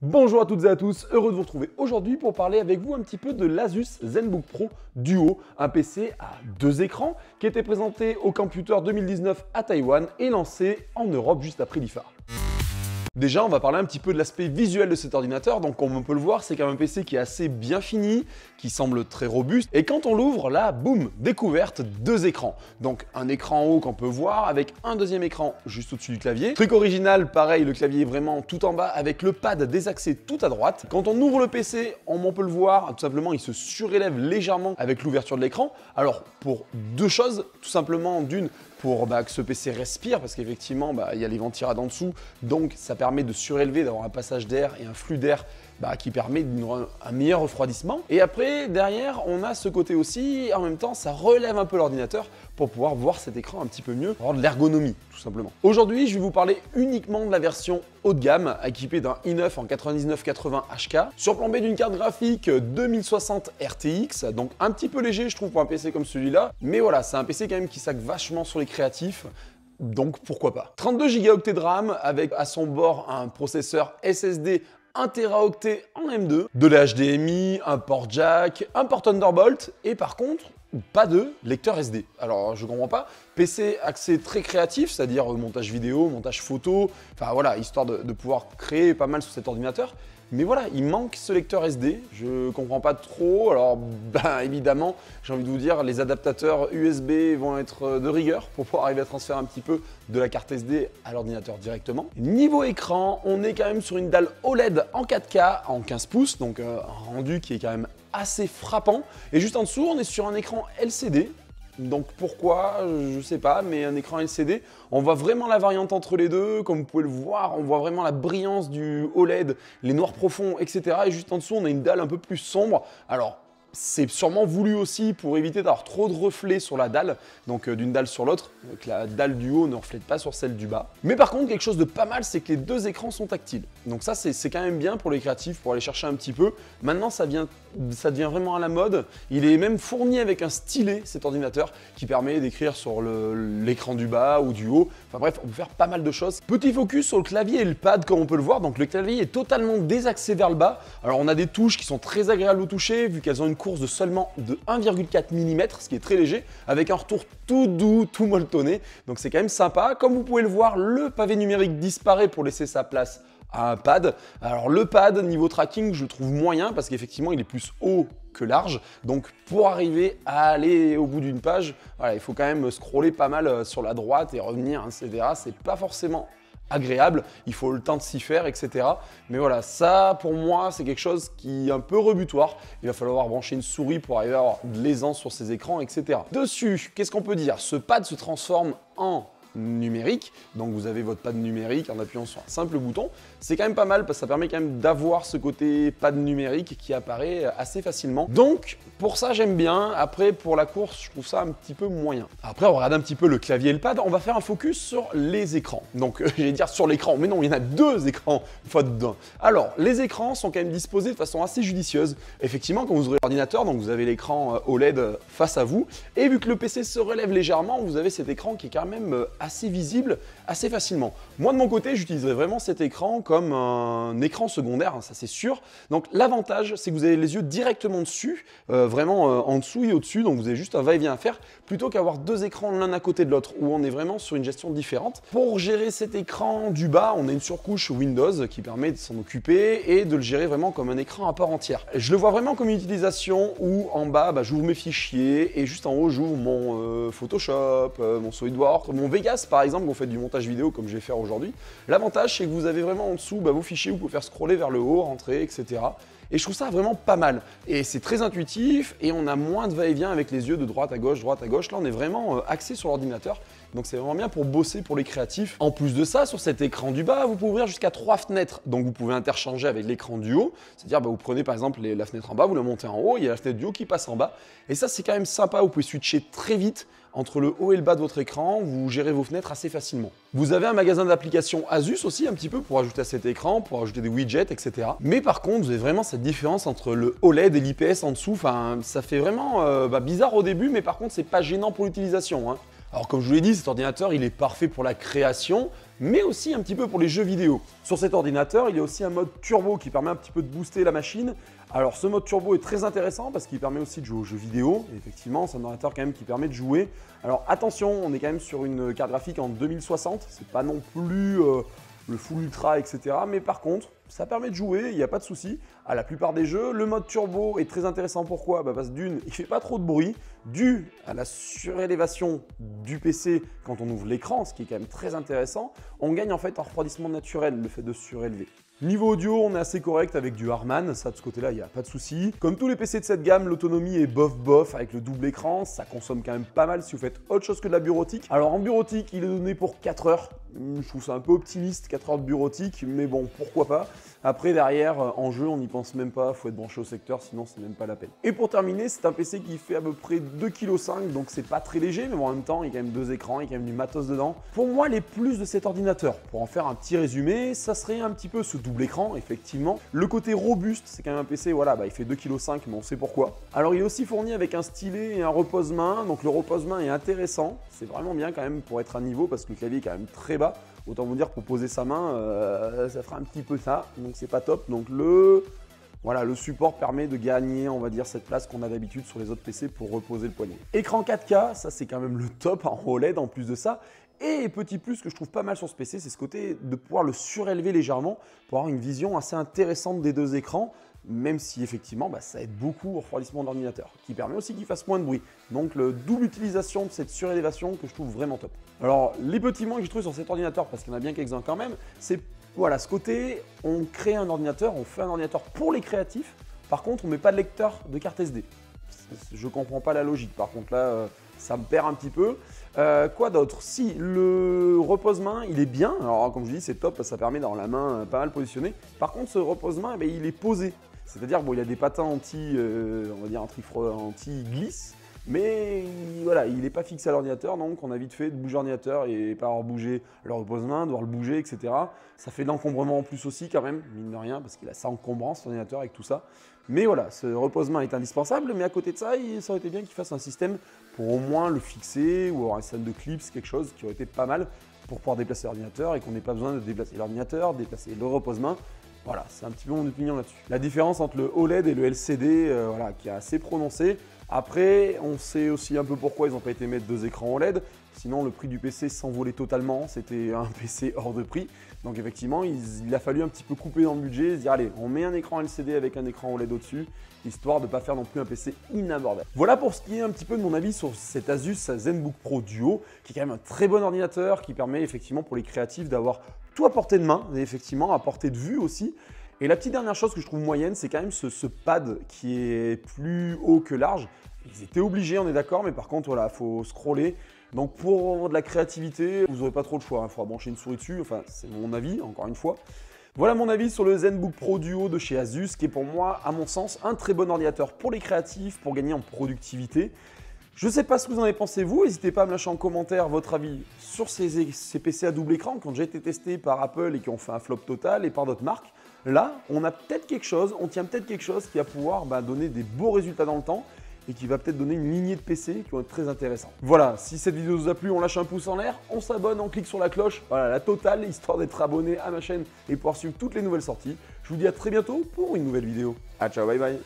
Bonjour à toutes et à tous, heureux de vous retrouver aujourd'hui pour parler avec vous un petit peu de l'Asus ZenBook Pro Duo, un PC à deux écrans qui était présenté au Computer 2019 à Taïwan et lancé en Europe juste après l'IFA. Déjà, on va parler un petit peu de l'aspect visuel de cet ordinateur. Donc, comme on peut le voir, c'est quand même un PC qui est assez bien fini, qui semble très robuste. Et quand on l'ouvre, là, boum, découverte, deux écrans. Donc, un écran en haut qu'on peut voir avec un deuxième écran juste au-dessus du clavier. Truc original, pareil, le clavier est vraiment tout en bas avec le pad désaxé tout à droite. Quand on ouvre le PC, on peut le voir, tout simplement, il se surélève légèrement avec l'ouverture de l'écran. Alors, pour deux choses, tout simplement, d'une, pour que ce PC respire, parce qu'effectivement, il y a les ventirades en dessous, donc ça permet de surélever, d'avoir un passage d'air et un flux d'air qui permet un meilleur refroidissement. Et après, derrière, on a ce côté aussi, en même temps, ça relève un peu l'ordinateur pour pouvoir voir cet écran un petit peu mieux, avoir de l'ergonomie, tout simplement. Aujourd'hui, je vais vous parler uniquement de la version haut de gamme, équipée d'un i9 en 9980 HK, surplombé d'une carte graphique 2060 RTX, donc un petit peu léger, je trouve, pour un PC comme celui-là. Mais voilà, c'est un PC quand même qui sac vachement sur les créatifs. Donc pourquoi pas. 32 Go de RAM avec à son bord un processeur SSD 1 Teraoctet en M2, de l'HDMI, un port jack, un port Thunderbolt et par contre, pas de lecteur SD. Alors je comprends pas, PC axé très créatif, c'est-à-dire montage vidéo, montage photo, enfin voilà, histoire de pouvoir créer pas mal sur cet ordinateur. Mais voilà, il manque ce lecteur SD, je comprends pas trop. Alors, évidemment, j'ai envie de vous dire, les adaptateurs USB vont être de rigueur pour pouvoir arriver à transférer un petit peu de la carte SD à l'ordinateur directement. Niveau écran, on est quand même sur une dalle OLED en 4K, en 15 pouces, donc un rendu qui est quand même assez frappant. Et juste en dessous, on est sur un écran LCD. Donc pourquoi, je sais pas, mais un écran LCD, on voit vraiment la variante entre les deux, comme vous pouvez le voir, on voit vraiment la brillance du OLED, les noirs profonds, etc. Et juste en dessous, on a une dalle un peu plus sombre. Alors, c'est sûrement voulu aussi pour éviter d'avoir trop de reflets sur la dalle, donc d'une dalle sur l'autre, que la dalle du haut ne reflète pas sur celle du bas. Mais par contre, quelque chose de pas mal, c'est que les deux écrans sont tactiles. Donc ça, c'est quand même bien pour les créatifs, pour aller chercher un petit peu. Maintenant, ça devient vraiment à la mode. Il est même fourni avec un stylet, cet ordinateur, qui permet d'écrire sur l'écran du bas ou du haut. Enfin bref, on peut faire pas mal de choses. Petit focus sur le clavier et le pad, comme on peut le voir. Donc le clavier est totalement désaxé vers le bas. Alors on a des touches qui sont très agréables au toucher, vu qu'elles ont une course de seulement de 1,4 mm, ce qui est très léger, avec un retour tout doux, tout molletonné. Donc c'est quand même sympa. Comme vous pouvez le voir, le pavé numérique disparaît pour laisser sa place à un pad. Alors le pad, niveau tracking, je le trouve moyen parce qu'effectivement il est plus haut que large. Donc pour arriver à aller au bout d'une page, voilà, il faut quand même scroller pas mal sur la droite et revenir, etc. C'est pas forcément agréable, il faut le temps de s'y faire, etc. Mais voilà, ça pour moi c'est quelque chose qui est un peu rebutoire. Il va falloir brancher une souris pour arriver à avoir de l'aisance sur ces écrans, etc. Dessus, qu'est-ce qu'on peut dire? Ce pad se transforme en numérique, donc vous avez votre pad numérique en appuyant sur un simple bouton. C'est quand même pas mal parce que ça permet quand même d'avoir ce côté pad numérique qui apparaît assez facilement. Donc pour ça j'aime bien. Après pour la course je trouve ça un petit peu moyen. Après on regarde un petit peu le clavier et le pad, on va faire un focus sur les écrans. Donc j'allais dire sur l'écran, mais non, il y en a deux écrans fois dedans. Alors les écrans sont quand même disposés de façon assez judicieuse. Effectivement quand vous ouvrez l'ordinateur, donc vous avez l'écran OLED face à vous et vu que le PC se relève légèrement, vous avez cet écran qui est quand même assez visible assez facilement. Moi de mon côté, j'utiliserai vraiment cet écran comme un écran secondaire, ça c'est sûr. Donc l'avantage, c'est que vous avez les yeux directement dessus, vraiment en dessous et au-dessus, donc vous avez juste un va-et-vient à faire, plutôt qu'avoir deux écrans l'un à côté de l'autre, où on est vraiment sur une gestion différente. Pour gérer cet écran du bas, on a une surcouche Windows qui permet de s'en occuper et de le gérer vraiment comme un écran à part entière. Je le vois vraiment comme une utilisation où en bas, j'ouvre mes fichiers et juste en haut, j'ouvre mon Photoshop, mon SolidWorks, mon Vegas par exemple, quand vous faites du montage vidéo comme je vais faire aujourd'hui. L'avantage, c'est que vous avez vraiment en dessous vos fichiers, vous pouvez faire scroller vers le haut, rentrer, etc. Et je trouve ça vraiment pas mal. Et c'est très intuitif et on a moins de va-et-vient avec les yeux de droite à gauche, droite à gauche. Là, on est vraiment axé sur l'ordinateur. Donc c'est vraiment bien pour bosser pour les créatifs. En plus de ça, sur cet écran du bas, vous pouvez ouvrir jusqu'à 3 fenêtres. Donc vous pouvez interchanger avec l'écran du haut. C'est-à-dire vous prenez par exemple la fenêtre en bas, vous la montez en haut, il y a la fenêtre du haut qui passe en bas. Et ça, c'est quand même sympa. Vous pouvez switcher très vite entre le haut et le bas de votre écran, vous gérez vos fenêtres assez facilement. Vous avez un magasin d'applications Asus aussi un petit peu pour ajouter à cet écran, pour ajouter des widgets, etc. Mais par contre, vous avez vraiment cette différence entre le OLED et l'IPS en dessous. Enfin, ça fait vraiment bizarre au début, mais par contre, c'est pas gênant pour l'utilisation, hein. Alors comme je vous l'ai dit, cet ordinateur il est parfait pour la création, mais aussi un petit peu pour les jeux vidéo. Sur cet ordinateur, il y a aussi un mode turbo qui permet un petit peu de booster la machine. Alors ce mode turbo est très intéressant parce qu'il permet aussi de jouer aux jeux vidéo. Et effectivement, c'est un ordinateur quand même qui permet de jouer. Alors attention, on est quand même sur une carte graphique en 2060, c'est pas non plus le full ultra, etc. Mais par contre, ça permet de jouer, il n'y a pas de souci. À la plupart des jeux, le mode turbo est très intéressant. Pourquoi? Parce que d'une, il fait pas trop de bruit, dû à la surélévation du PC quand on ouvre l'écran, ce qui est quand même très intéressant. On gagne en fait en refroidissement naturel, le fait de surélever. Niveau audio, on est assez correct avec du Harman, ça de ce côté-là, il n'y a pas de souci. Comme tous les PC de cette gamme, l'autonomie est bof avec le double écran, ça consomme quand même pas mal si vous faites autre chose que de la bureautique. Alors en bureautique, il est donné pour 4 heures. Je trouve ça un peu optimiste, 4 heures de bureautique, mais bon, pourquoi pas. Après, derrière, en jeu, on n'y pense même pas, faut être branché au secteur, sinon c'est même pas la peine. Et pour terminer, c'est un PC qui fait à peu près 2,5 kg, donc c'est pas très léger, mais bon, en même temps, il y a quand même 2 écrans, il y a quand même du matos dedans. Pour moi, les plus de cet ordinateur, pour en faire un petit résumé, ça serait un petit peu ce double écran, effectivement. Le côté robuste, c'est quand même un PC, voilà, il fait 2,5 kg, mais on sait pourquoi. Alors, il est aussi fourni avec un stylet et un repose-main, donc le repose-main est intéressant, c'est vraiment bien quand même pour être à niveau, parce que le clavier est quand même très bas. Autant vous dire, pour poser sa main, ça fera un petit peu ça, donc c'est pas top. Donc le support permet de gagner, on va dire, cette place qu'on a d'habitude sur les autres PC pour reposer le poignet. Écran 4K, ça c'est quand même le top en OLED en plus de ça. Et petit plus que je trouve pas mal sur ce PC, c'est ce côté de pouvoir le surélever légèrement pour avoir une vision assez intéressante des deux écrans, même si effectivement ça aide beaucoup au refroidissement de l'ordinateur, qui permet aussi qu'il fasse moins de bruit. Donc le double utilisation de cette surélévation que je trouve vraiment top. Alors les petits manques que j'ai trouvé sur cet ordinateur, parce qu'il y en a bien quelques-uns quand même, c'est voilà, ce côté, on crée un ordinateur, on fait un ordinateur pour les créatifs, par contre on met pas de lecteur de carte SD. Je comprends pas la logique, par contre là ça me perd un petit peu. Quoi d'autre? Si, le repose-main, il est bien. Alors comme je dis, c'est top, ça permet d'avoir la main pas mal positionnée. Par contre, ce repose-main, il est posé. C'est-à-dire, bon, il a des patins on va dire anti-glisse, mais voilà, il n'est pas fixé à l'ordinateur, donc on a vite fait de bouger l'ordinateur et pas avoir bougé le repose-main, devoir le bouger, etc. Ça fait de l'encombrement en plus aussi quand même, mine de rien, parce qu'il a ça encombrant, cet ordinateur, avec tout ça. Mais voilà, ce repose-main est indispensable, mais à côté de ça, ça aurait été bien qu'il fasse un système pour au moins le fixer, ou avoir un système de clips, quelque chose qui aurait été pas mal pour pouvoir déplacer l'ordinateur et qu'on n'ait pas besoin de déplacer l'ordinateur, déplacer le repose-main. Voilà, c'est un petit peu mon opinion là-dessus. La différence entre le OLED et le LCD, qui est assez prononcée. Après, on sait aussi un peu pourquoi ils n'ont pas été mettre 2 écrans OLED. Sinon, le prix du PC s'envolait totalement. C'était un PC hors de prix. Donc effectivement, il a fallu un petit peu couper dans le budget et se dire, allez, on met un écran LCD avec un écran OLED au-dessus, histoire de ne pas faire non plus un PC inabordable. Voilà pour ce qui est un petit peu de mon avis sur cet Asus ZenBook Pro Duo, qui est quand même un très bon ordinateur, qui permet effectivement pour les créatifs d'avoir tout à portée de main, et effectivement à portée de vue aussi. Et la petite dernière chose que je trouve moyenne, c'est quand même ce pad qui est plus haut que large. Ils étaient obligés, on est d'accord, mais par contre, voilà, il faut scroller. Donc pour de la créativité, vous n'aurez pas trop le choix. Il faudra brancher une souris dessus, enfin c'est mon avis, encore une fois. Voilà mon avis sur le ZenBook Pro Duo de chez Asus, qui est pour moi, à mon sens, un très bon ordinateur pour les créatifs, pour gagner en productivité. Je ne sais pas ce que vous en avez pensé vous, n'hésitez pas à me lâcher en commentaire votre avis sur ces PC à double écran qui ont déjà été testés par Apple et qui ont fait un flop total et par d'autres marques. Là, on a peut-être quelque chose, on tient peut-être quelque chose qui va pouvoir donner des beaux résultats dans le temps et qui va peut-être donner une lignée de PC qui vont être très intéressants. Voilà, si cette vidéo vous a plu, on lâche un pouce en l'air, on s'abonne, on clique sur la cloche, voilà, la totale, histoire d'être abonné à ma chaîne et pouvoir suivre toutes les nouvelles sorties. Je vous dis à très bientôt pour une nouvelle vidéo. Ah, ciao, bye bye.